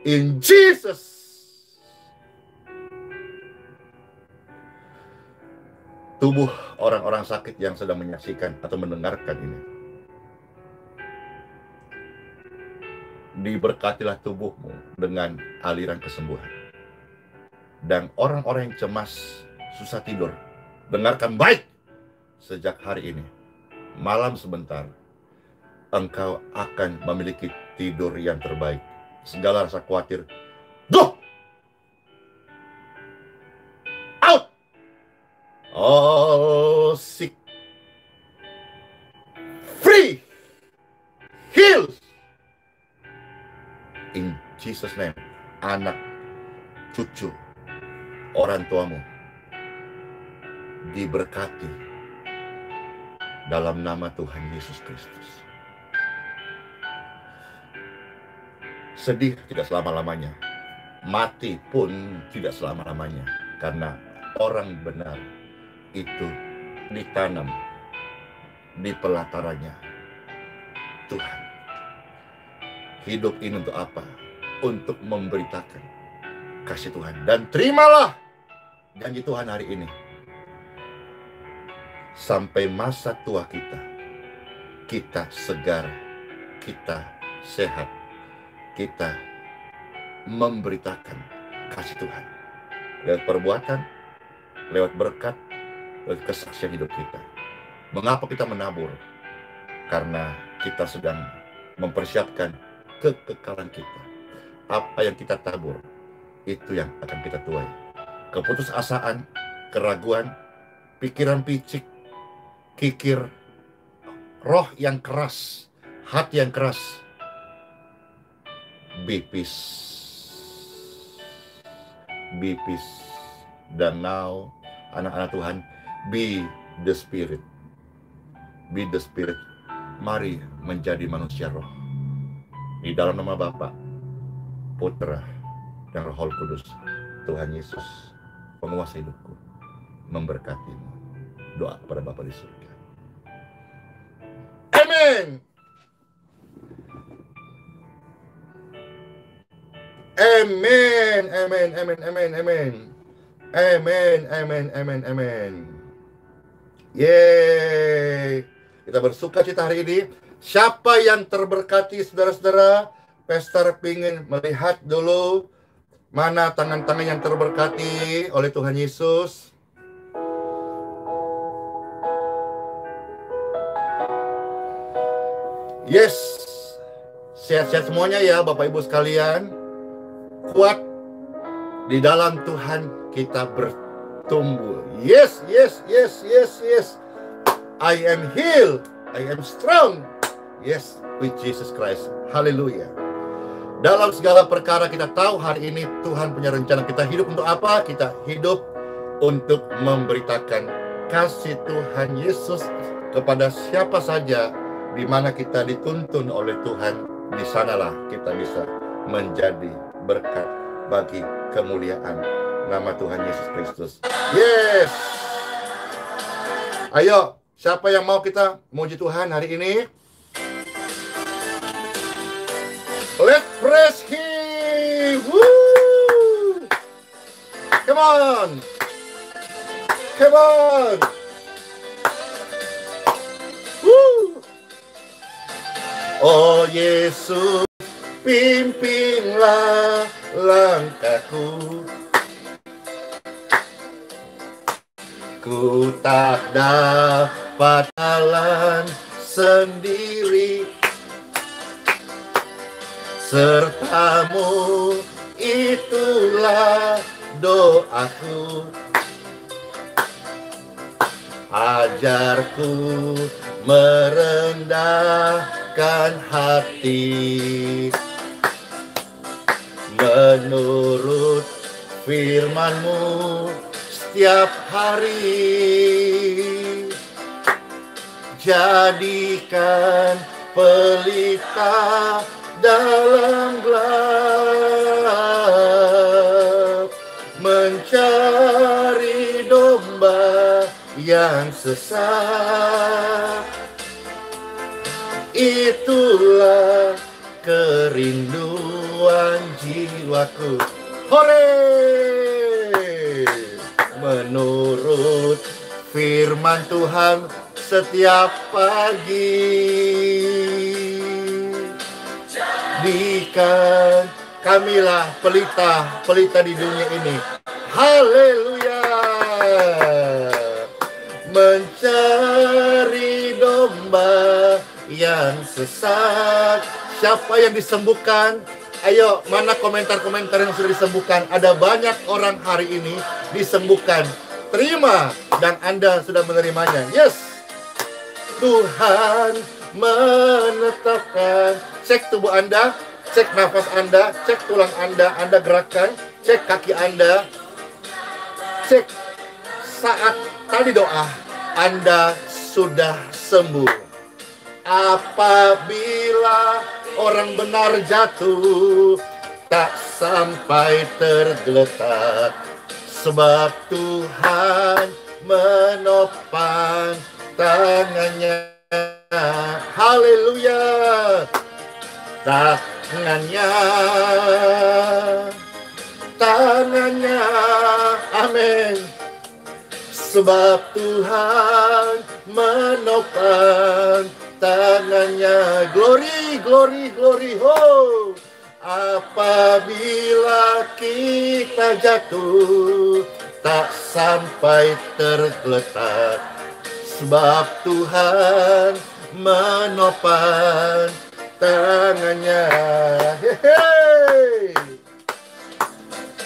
in Jesus. Tubuh orang-orang sakit yang sedang menyaksikan atau mendengarkan ini, diberkatilah tubuhmu dengan aliran kesembuhan. Dan orang-orang yang cemas, susah tidur, dengarkan baik. Sejak hari ini, malam sebentar, engkau akan memiliki tidur yang terbaik. Segala rasa khawatir, go! Out! All sick, free, healed. In Jesus' name, anak, cucu, orang tuamu diberkati dalam nama Tuhan Yesus Kristus. Sedih tidak selama-lamanya, mati pun tidak selama-lamanya, karena orang benar itu ditanam di pelatarannya Tuhan. Hidup ini untuk apa? Untuk memberitakan kasih Tuhan. Dan terimalah janji Tuhan hari ini. Sampai masa tua kita segar, kita sehat, kita memberitakan kasih Tuhan. Lewat perbuatan, lewat berkat, lewat kesaksian hidup kita. Mengapa kita menabur? Karena kita sedang mempersiapkan kekekalan kita. Apa yang kita tabur, itu yang akan kita tuai. Keputusasaan, keraguan, pikiran picik, kikir, roh yang keras, hati yang keras, be peace. Dan now, anak-anak Tuhan, be the spirit. Mari menjadi manusia roh. Di dalam nama Bapa, Putra, dan Roh Kudus, Tuhan Yesus, penguasa hidupku, memberkatimu. Doa kepada Bapa di surga. Amin. Amin. Amin. Amin. Amin. Amin. Amin. Amin. Amin. Amin. Yeay. Kita bersuka cita hari ini. Siapa yang terberkati, saudara-saudara? Pastor pingin melihat dulu mana tangan-tangan yang terberkati oleh Tuhan Yesus. Yes, sehat-sehat semuanya ya Bapak Ibu sekalian. Kuat di dalam Tuhan kita bertumbuh. Yes. I am healed, I am strong. Yes, with Jesus Christ. Haleluya. Dalam segala perkara kita tahu hari ini Tuhan punya rencana. Kita hidup untuk apa? Kita hidup untuk memberitakan kasih Tuhan Yesus kepada siapa saja. Di mana kita dituntun oleh Tuhan, di sanalah kita bisa menjadi berkat bagi kemuliaan nama Tuhan Yesus Kristus. Yes. Ayo, siapa yang mau kita muji Tuhan hari ini? Let's praise Him. Woo! Come on. Come on. Woo. Oh Yesus, pimpinlah langkahku. Ku tak dapat jalan sendiri, sertamu itulah doaku. Ajarku merendahkan hati menurut firman-Mu setiap hari. Jadikan pelita dalam gelap, mencari domba yang sesat. Itulah kerinduan jiwaku. Hore! Menurut firman Tuhan setiap pagi, jadikan kamilah pelita di dunia ini. Haleluya! Mencari domba yang sesat. Siapa yang disembuhkan? Ayo, mana komentar-komentar yang sudah disembuhkan? Ada banyak orang hari ini disembuhkan. Terima, dan Anda sudah menerimanya. Yes, Tuhan menetapkan. Cek tubuh Anda, cek nafas Anda, cek tulang Anda gerakkan, cek kaki Anda, cek saat tadi doa, Anda sudah sembuh. Apabila orang benar jatuh, tak sampai tergeletak, sebab Tuhan menopang tangannya. Haleluya. Tangannya, amin. Sebab Tuhan menopang tangannya. Glory, glory, glory, ho. Apabila kita jatuh, tak sampai tergeletak, sebab Tuhan menopang tangannya. Hehe.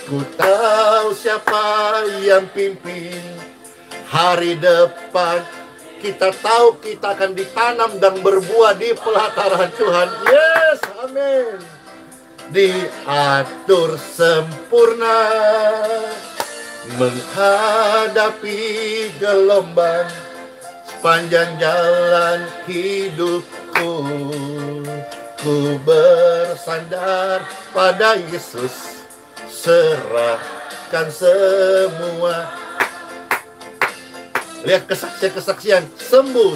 Ku tahu siapa yang pimpin hari depan. Kita tahu kita akan ditanam dan berbuah di pelataran Tuhan. Yes, amin. Diatur sempurna menghadapi gelombang sepanjang jalan hidupku. Ku bersandar pada Yesus, serahkan semua. Lihat kesaksian-kesaksian, sembuh.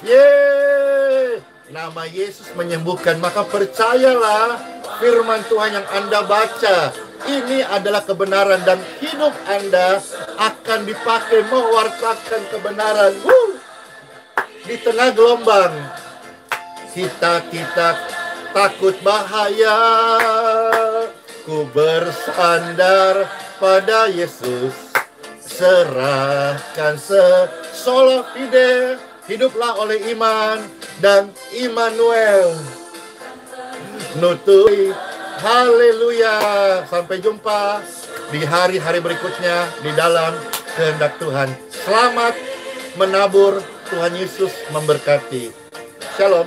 Yeay, nama Yesus menyembuhkan. Maka percayalah firman Tuhan yang Anda baca. Ini adalah kebenaran dan hidup Anda akan dipakai mewartakan kebenaran. Di tengah gelombang, kita takut bahaya. Ku bersandar pada Yesus, serahkan sola fide, hiduplah oleh iman dan Immanuel. Nutui, haleluya. Sampai jumpa di hari-hari berikutnya di dalam kehendak Tuhan. Selamat menabur, Tuhan Yesus memberkati. Shalom.